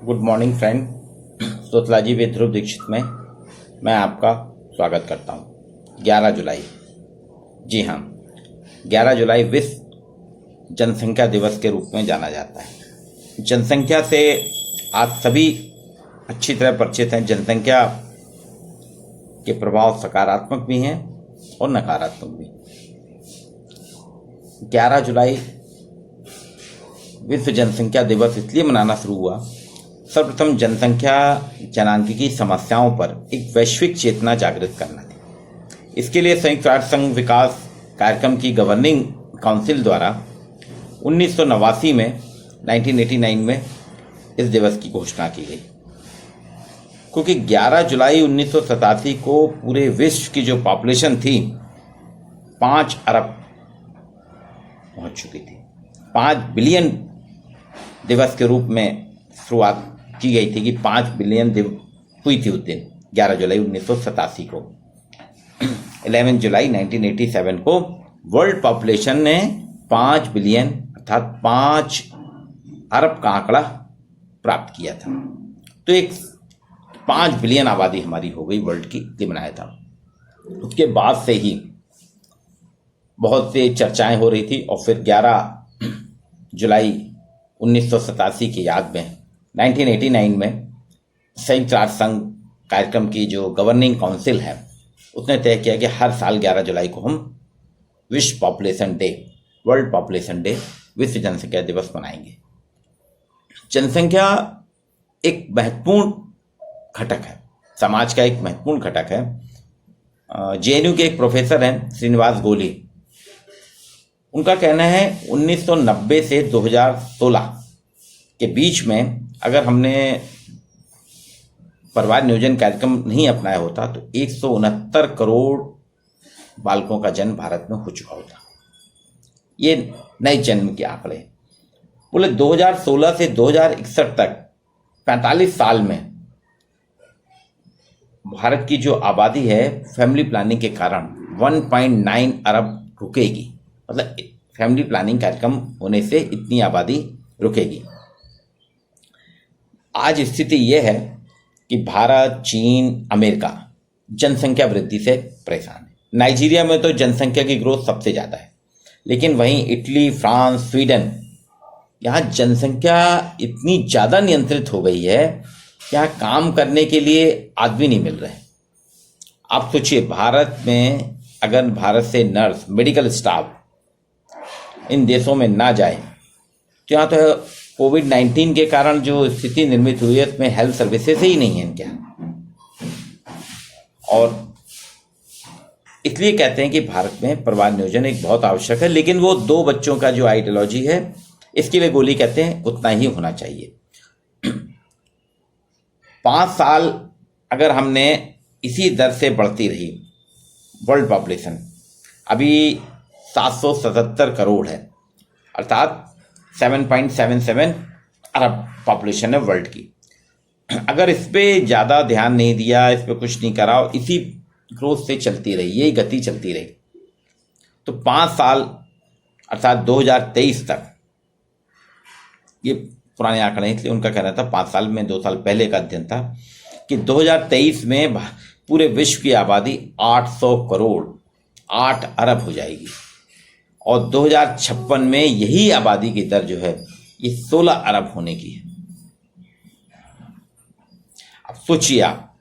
Good morning friend. Sociology with Dhruv Dikshit में मैं आपका स्वागत करता हूँ। 11 जुलाई, जी हाँ, 11 जुलाई विश्व जनसंख्या दिवस के रूप में जाना जाता है। जनसंख्या से आज सभी अच्छी तरह परिचित हैं। जनसंख्या के प्रभाव सकारात्मक भी हैं और नकारात्मक भी। 11 जुलाई विश्व जनसंख्या दिवस इसलिए मनाना शुरू हुआ, सर्वप्रथम जनसंख्या जनांकीय समस्याओं पर एक वैश्विक चेतना जागृत करना थी। इसके लिए संयुक्त राष्ट्र संघ विकास कार्यक्रम की गवर्निंग काउंसिल द्वारा 1989 में 1989 में इस दिवस की घोषणा की गई, क्योंकि 11 जुलाई 1987 को पूरे विश्व की जो पॉपुलेशन थी 5 अरब पहुंच चुकी थी। 5 बिलियन दिवस के रूप में शुरुआत की गई थी कि 5 बिलियन हुई थी उस दिन 11 जुलाई 1987 को। 11 जुलाई 1987 को वर्ल्ड पॉपुलेशन ने 5 बिलियन अर्थात 5 अरब का आंकड़ा प्राप्त किया था। तो एक 5 बिलियन आबादी हमारी हो गई वर्ल्ड की, ये बनाया था। उसके बाद से ही बहुत से चर्चाएं हो रही थी और फिर 11 जुलाई 1987 की याद में 1989 में संयुक्त राष्ट्र संघ कार्यक्रम की जो गवर्निंग काउंसिल है उसने तय किया कि हर साल 11 जुलाई को हम विश्व population day, world population day, विश्व जनसंख्या दिवस मनाएंगे। जनसंख्या एक महत्वपूर्ण घटक है, समाज का एक महत्वपूर्ण घटक है। जेएनयू के एक प्रोफेसर हैं श्रीनिवास गोली, उनका कहना है 1990 से 2016 के बीच में अगर हमने परिवार नियोजन कार्यक्रम नहीं अपनाया होता तो 169 करोड़ बालकों का जन्म भारत में हो चुका होता। ये नए जन्म के आंकड़े बोले 2016 से 2061 तक 45 साल में भारत की जो आबादी है फैमिली प्लानिंग के कारण 1.9 अरब रुकेगी। मतलब फैमिली प्लानिंग कार्यक्रम होने से इतनी आबादी रुकेगी। आज स्थिति यह है कि भारत, चीन, अमेरिका जनसंख्या वृद्धि से परेशान है। नाइजीरिया में तो जनसंख्या की ग्रोथ सबसे ज़्यादा है, लेकिन वहीं इटली, फ्रांस, स्वीडन, यहाँ जनसंख्या इतनी ज़्यादा नियंत्रित हो गई है कि यहाँ काम करने के लिए आदमी नहीं मिल रहे। आप सोचिए, भारत में अगर भारत से नर्स, मेडिकल स्टाफ इन देशों में ना जाए तो यहाँ तो कोविड-19 के कारण जो स्थिति निर्मित हुई है उसमें हेल्थ सर्विसेज ही नहीं है इनके यहाँ। और इसलिए कहते हैं कि भारत में परिवार नियोजन एक बहुत आवश्यक है, लेकिन वो 2 बच्चों का जो आइडियोलॉजी है इसके लिए गोली कहते हैं उतना ही होना चाहिए। 5 साल अगर हमने इसी दर से बढ़ती रही, वर्ल्ड पॉपुलेशन अभी 777 करोड़ है, अर्थात 7.77 अरब पॉपुलेशन है वर्ल्ड की। अगर इस पर ज़्यादा ध्यान नहीं दिया, इस पर कुछ नहीं करा, इसी ग्रोथ से चलती रही, यही गति चलती रही, तो 5 साल अर्थात 2023 तक, ये पुराने आंकड़े हैं इसलिए उनका कहना था 5 साल में, 2 साल पहले का अध्ययन था कि 2023 में पूरे विश्व की आबादी 800 करोड़, 8 अरब हो जाएगी और 2056 में यही आबादी की दर जो है ये 16 अरब होने की है। अब सोचिए आप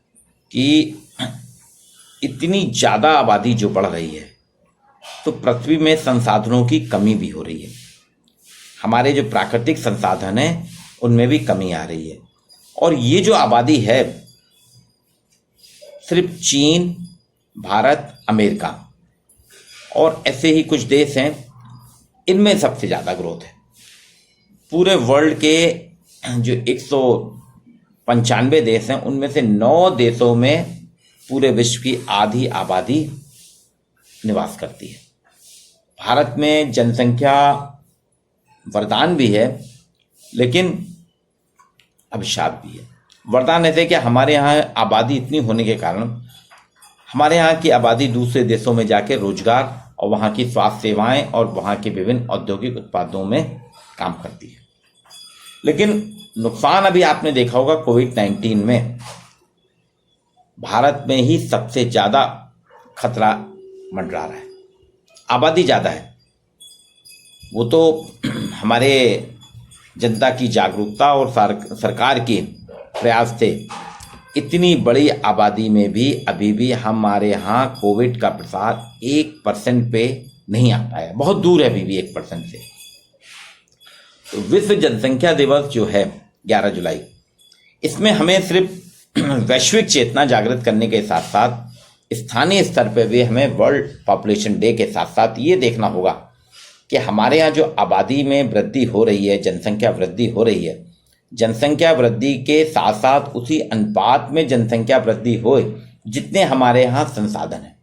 कि इतनी ज़्यादा आबादी जो बढ़ रही है तो पृथ्वी में संसाधनों की कमी भी हो रही है। हमारे जो प्राकृतिक संसाधन हैं उनमें भी कमी आ रही है। और ये जो आबादी है सिर्फ चीन, भारत, अमेरिका और ऐसे ही कुछ देश हैं, इनमें सबसे ज़्यादा ग्रोथ है। पूरे वर्ल्ड के जो 195 देश हैं उनमें से 9 देशों में पूरे विश्व की आधी आबादी निवास करती है। भारत में जनसंख्या वरदान भी है लेकिन अभिशाप भी है। वरदान ऐसे कि हमारे यहाँ आबादी इतनी होने के कारण हमारे यहाँ की आबादी दूसरे देशों में जाके रोजगार और वहाँ की स्वास्थ्य सेवाएं और वहाँ के विभिन्न औद्योगिक उत्पादों में काम करती है। लेकिन नुकसान अभी आपने देखा होगा कोविड-19 में भारत में ही सबसे ज़्यादा खतरा मंडरा रहा है। आबादी ज़्यादा है, वो तो हमारे जनता की जागरूकता और सरकार के प्रयास थे। इतनी बड़ी आबादी में भी अभी भी हमारे यहाँ कोविड का प्रसार 1% पे नहीं आ पाया, बहुत दूर है अभी भी 1% से। तो विश्व जनसंख्या दिवस जो है 11 जुलाई, इसमें हमें सिर्फ वैश्विक चेतना जागृत करने के साथ साथ स्थानीय स्तर पर भी हमें वर्ल्ड पॉपुलेशन डे के साथ साथ ये देखना होगा कि हमारे यहाँ जो आबादी में वृद्धि हो रही है, जनसंख्या वृद्धि हो रही है, जनसंख्या वृद्धि के साथ साथ उसी अनुपात में जनसंख्या वृद्धि हो जितने हमारे यहाँ संसाधन हैं।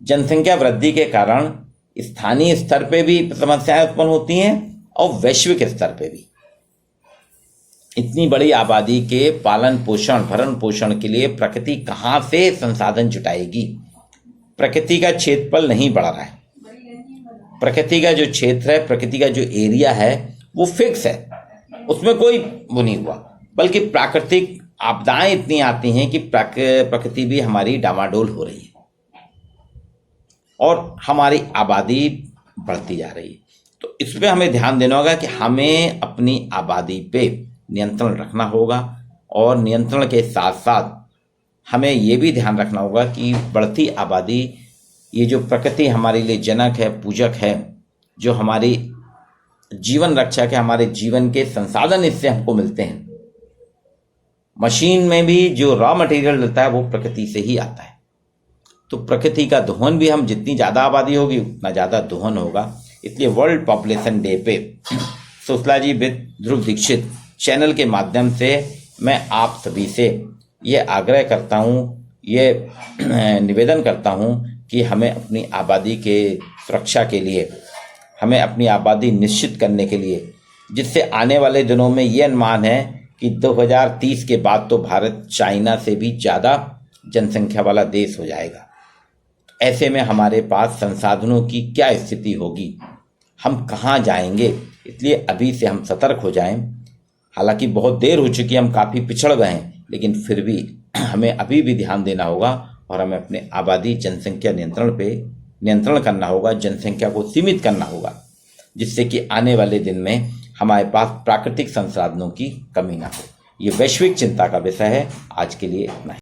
जनसंख्या वृद्धि के कारण स्थानीय स्तर पे भी समस्याएं उत्पन्न होती हैं और वैश्विक स्तर पे भी। इतनी बड़ी आबादी के पालन पोषण भरण पोषण के लिए प्रकृति कहाँ से संसाधन जुटाएगी? प्रकृति का क्षेत्रफल नहीं बढ़ रहा है। प्रकृति का जो क्षेत्र है, प्रकृति का जो एरिया है वो फिक्स है, उसमें कोई वो नहीं हुआ, बल्कि प्राकृतिक आपदाएं इतनी आती हैं कि प्रकृति भी हमारी डामाडोल हो रही है और हमारी आबादी बढ़ती जा रही है। तो इस पर हमें ध्यान देना होगा कि हमें अपनी आबादी पे नियंत्रण रखना होगा और नियंत्रण के साथ साथ हमें ये भी ध्यान रखना होगा कि बढ़ती आबादी, ये जो प्रकृति हमारे लिए जनक है, पूजक है, जो हमारी जीवन रक्षक है, हमारे जीवन के संसाधन इससे हमको मिलते हैं। मशीन में भी जो रॉ मटेरियल मिलता है वो प्रकृति से ही आता है। तो प्रकृति का दोहन भी, हम जितनी ज़्यादा आबादी होगी उतना ज़्यादा दोहन होगा। इसलिए वर्ल्ड पॉपुलेशन डे पे sociology with Dhruv Dikshit channel के माध्यम से मैं आप सभी से ये आग्रह करता हूँ, ये निवेदन करता हूँ कि हमें अपनी आबादी के सुरक्षा के लिए, हमें अपनी आबादी निश्चित करने के लिए, जिससे आने वाले दिनों में ये अनुमान है कि 2030 के बाद तो भारत चाइना से भी ज़्यादा जनसंख्या वाला देश हो जाएगा। ऐसे में हमारे पास संसाधनों की क्या स्थिति होगी, हम कहाँ जाएंगे? इसलिए अभी से हम सतर्क हो जाएं। हालांकि बहुत देर हो चुकी है, हम काफ़ी पिछड़ गए हैं, लेकिन फिर भी हमें अभी भी ध्यान देना होगा और हमें अपने आबादी जनसंख्या नियंत्रण करना होगा, जनसंख्या को सीमित करना होगा, जिससे कि आने वाले दिन में हमारे पास प्राकृतिक संसाधनों की कमी ना हो। ये वैश्विक चिंता का विषय है। आज के लिए इतना ही।